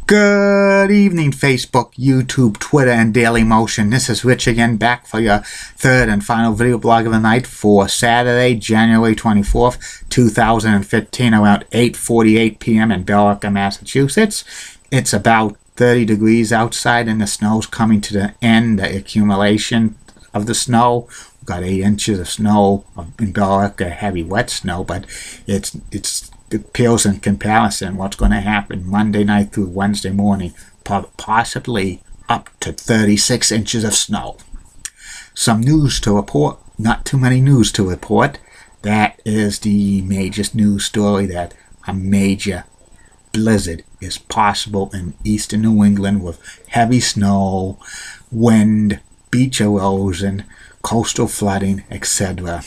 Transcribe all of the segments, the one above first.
Good evening, Facebook, YouTube, Twitter, and Daily Motion. This is Rich again, back for your third and final video blog of the night for Saturday, January 24th, 2015, around 8:48 p.m. in Billerica, Massachusetts. It's about 30 degrees outside, and the snow's coming to the end, the accumulation of the snow. We've got 8 inches of snow in Billerica, heavy, wet snow, but it pales in comparison what's going to happen Monday night through Wednesday morning, possibly up to 36 inches of snow. Some news to report, not too many news to report. That is the major news story, that a major blizzard is possible in eastern New England with heavy snow, wind, beach erosion, coastal flooding, etc.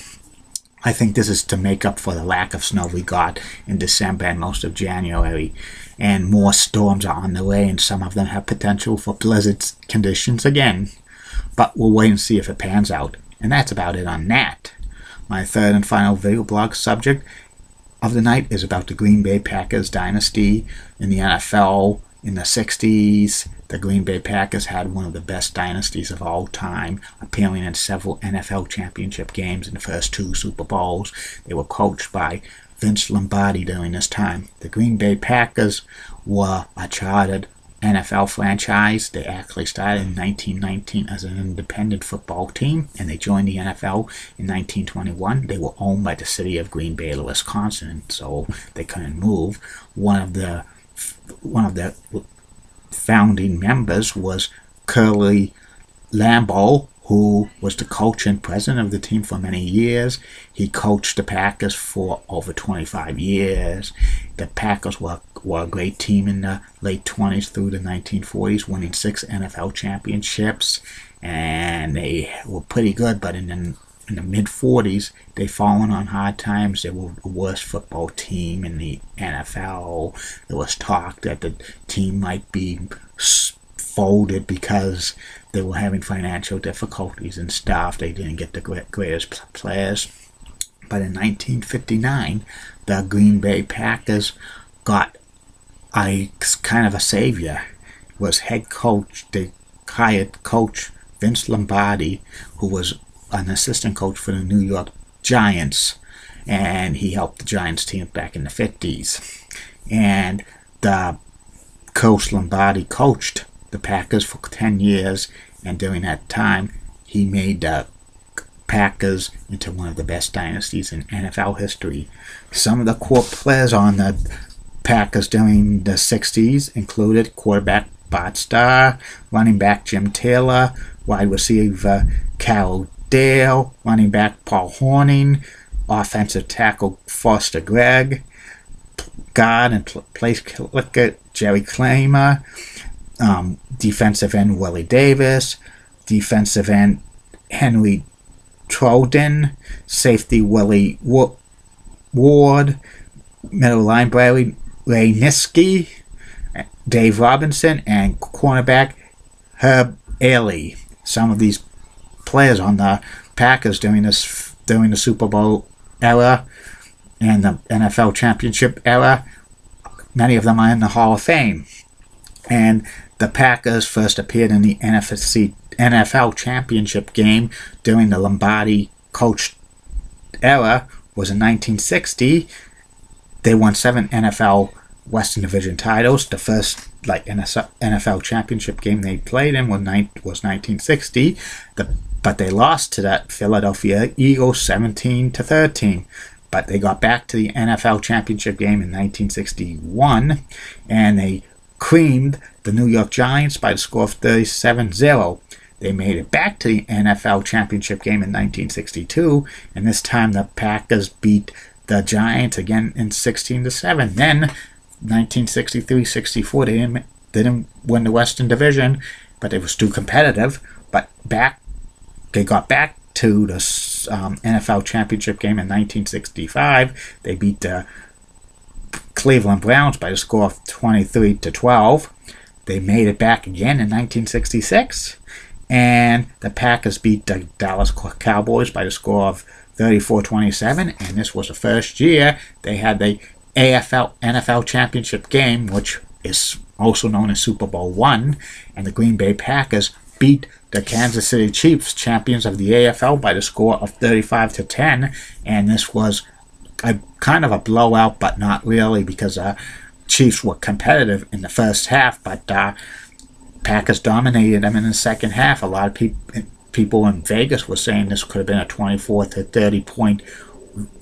I think this is to make up for the lack of snow we got in December and most of January. And more storms are on the way, and some of them have potential for blizzard conditions again. But we'll wait and see if it pans out. And that's about it on that. My third and final video blog subject of the night is about the Green Bay Packers dynasty in the NFL. In the 60s, the Green Bay Packers had one of the best dynasties of all time, appearing in several NFL championship games and the first 2 Super Bowls. They were coached by Vince Lombardi during this time. The Green Bay Packers were a chartered NFL franchise. They actually started in 1919 as an independent football team, and they joined the NFL in 1921. They were owned by the city of Green Bay, Wisconsin, so they couldn't move. One of the founding members was Curly Lambeau, who was the coach and president of the team for many years. He coached the Packers for over 25 years. The Packers were a great team in the late 20s through the 1940s, winning 6 NFL championships, and they were pretty good, but in the mid-40s, they fallen on hard times. They were the worst football team in the NFL. There was talk that the team might be folded because they were having financial difficulties and stuff. They didn't get the greatest players. But in 1959, the Green Bay Packers got a kind of a savior. It was head coach. They hired coach Vince Lombardi, who was an assistant coach for the New York Giants, and he helped the Giants team back in the 50s. And the coach Lombardi coached the Packers for 10 years, and during that time he made the Packers into one of the best dynasties in NFL history. Some of the core players on the Packers during the 60s included quarterback Bart Starr, running back Jim Taylor, wide receiver Carroll Dale, running back Paul Hornung, offensive tackle Foster Gregg, guard and place kicker Jerry Kramer, defensive end Willie Davis, defensive end Henry Troden, safety Willie Ward, middle linebacker Ray Niski, Dave Robinson, and cornerback Herb Ailey. Some of these players on the Packers during the Super Bowl era and the NFL championship era, many of them are in the Hall of Fame. And the Packers first appeared in the NFL championship game during the Lombardi coached era was in 1960. They won 7 NFL Western Division titles. The first NFL championship game they played in was 1960. But they lost to that Philadelphia Eagles 17-13. But they got back to the NFL championship game in 1961, and they creamed the New York Giants by the score of 37-0. They made it back to the NFL championship game in 1962, and this time the Packers beat the Giants again in 16-7. Then 1963-64, they didn't win the Western Division, but it was too competitive. But they got back to the NFL championship game in 1965. They beat the Cleveland Browns by the score of 23-12. They made it back again in 1966, and the Packers beat the Dallas Cowboys by the score of 34-27. And this was the first year they had the NFL championship game, which is also known as Super Bowl I, and the Green Bay Packers beat the Kansas City Chiefs, champions of the AFL, by the score of 35-10, and this was a kind of a blowout, but not really, because Chiefs were competitive in the first half, but Packers dominated them in the second half. A lot of people in Vegas were saying this could have been a 24-30 point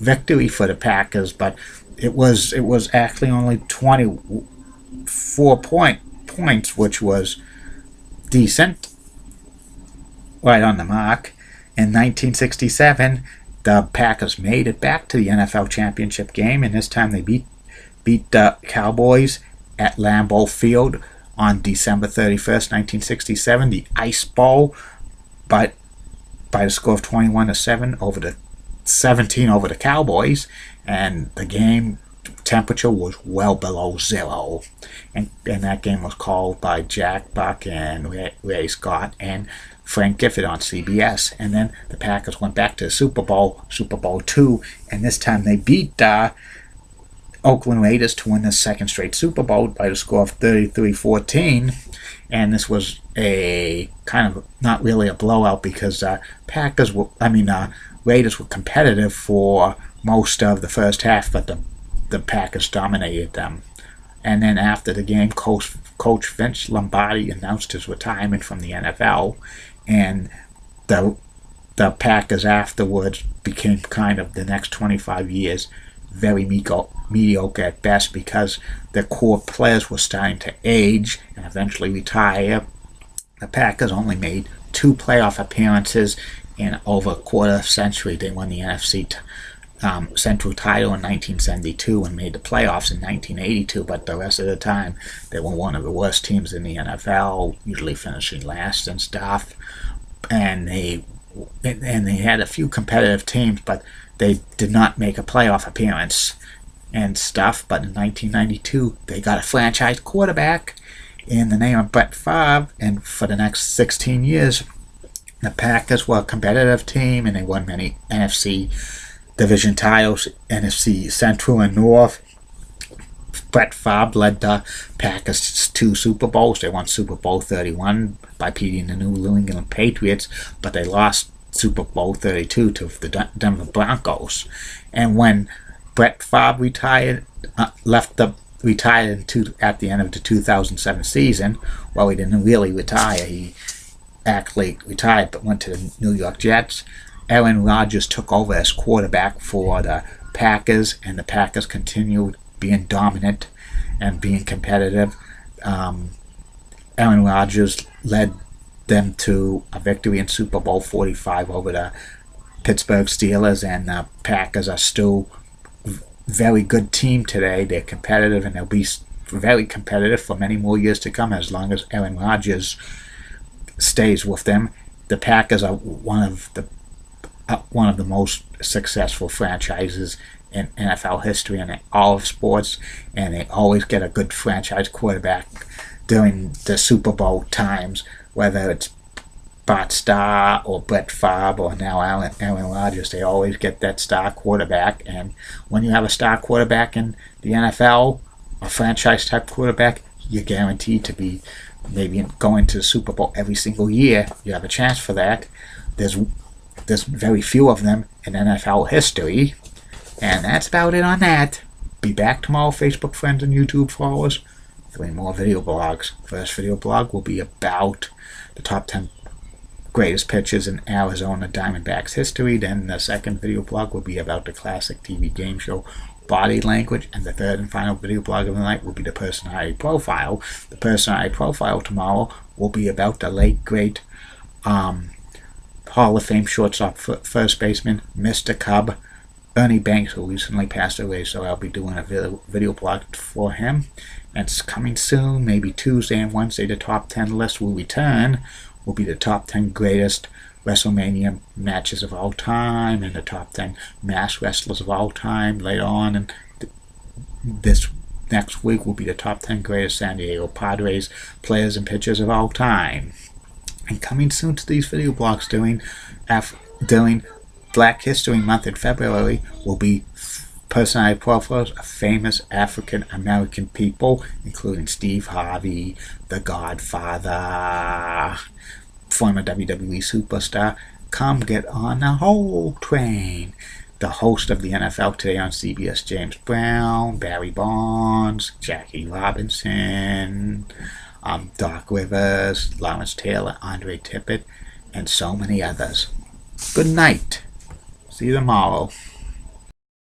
victory for the Packers, but it was actually only 24 points, which was decent, right on the mark. In 1967, the Packers made it back to the NFL championship game, and this time they beat the Cowboys at Lambeau Field on December 31st, 1967, the Ice Bowl, by the score of 21-17 over the Cowboys, and the game temperature was well below zero, and that game was called by Jack Buck and Ray Scott and Frank Gifford on CBS. And then the Packers went back to the Super Bowl II, and this time they beat Oakland Raiders to win the second straight Super Bowl by the score of 33-14. And this was a kind of not really a blowout, because Raiders were competitive for most of the first half, but the Packers dominated them. And then after the game, Coach Vince Lombardi announced his retirement from the NFL, and the Packers afterwards became kind of the next 25 years very mediocre at best, because their core players were starting to age and eventually retire. The Packers only made 2 playoff appearances in over a quarter century. They won the NFC Central title in 1972 and made the playoffs in 1982, but the rest of the time they were one of the worst teams in the NFL, usually finishing last and stuff. And they had a few competitive teams, but they did not make a playoff appearance and stuff. But in 1992, they got a franchise quarterback in the name of Brett Favre, and for the next 16 years, the Packers were a competitive team, and they won many NFC division titles, NFC Central and North. Brett Favre led the Packers to 2 Super Bowls. They won Super Bowl 31 by beating the New England Patriots, but they lost Super Bowl 32 to the Denver Broncos. And when Brett Favre retired at the end of the 2007 season, well, he didn't really retire. He actually retired but went to the New York Jets. Aaron Rodgers took over as quarterback for the Packers, and the Packers continued being dominant and being competitive. Aaron Rodgers led them to a victory in Super Bowl 45 over the Pittsburgh Steelers, and the Packers are still a very good team today. They're competitive, and they'll be very competitive for many more years to come as long as Aaron Rodgers stays with them. The Packers are one of the most successful franchises in NFL history and in all of sports, and they always get a good franchise quarterback during the Super Bowl times, whether it's Bart Starr or Brett Favre or now Aaron Rodgers. They always get that star quarterback, and when you have a star quarterback in the NFL, a franchise type quarterback, you're guaranteed to be maybe going to the Super Bowl every single year. You have a chance for that. There's very few of them in NFL history. And that's about it on that. Be back tomorrow, Facebook friends and YouTube followers. 3 more video blogs. First video blog will be about the top 10 greatest pitchers in Arizona Diamondbacks history. Then the second video blog will be about the classic TV game show Body Language. And the third and final video blog of the night will be the personality profile. The personality profile tomorrow will be about the late, great Hall of Fame shortstop, first baseman, Mr. Cub, Ernie Banks, who recently passed away, so I'll be doing a video blog for him. And it's coming soon, maybe Tuesday and Wednesday. The top 10 list will return. Will be the top 10 greatest WrestleMania matches of all time, and the top 10 masked wrestlers of all time later on. And this next week will be the top 10 greatest San Diego Padres players and pitchers of all time. And coming soon to these video blogs during Black History Month in February will be Personality profiles of famous African American people, including Steve Harvey, The Godfather, former WWE superstar. Come get on the whole train. The host of the NFL Today on CBS, James Brown, Barry Bonds, Jackie Robinson, Doc Rivers, Lawrence Taylor, Andre Tippett, and so many others. Good night. See you tomorrow.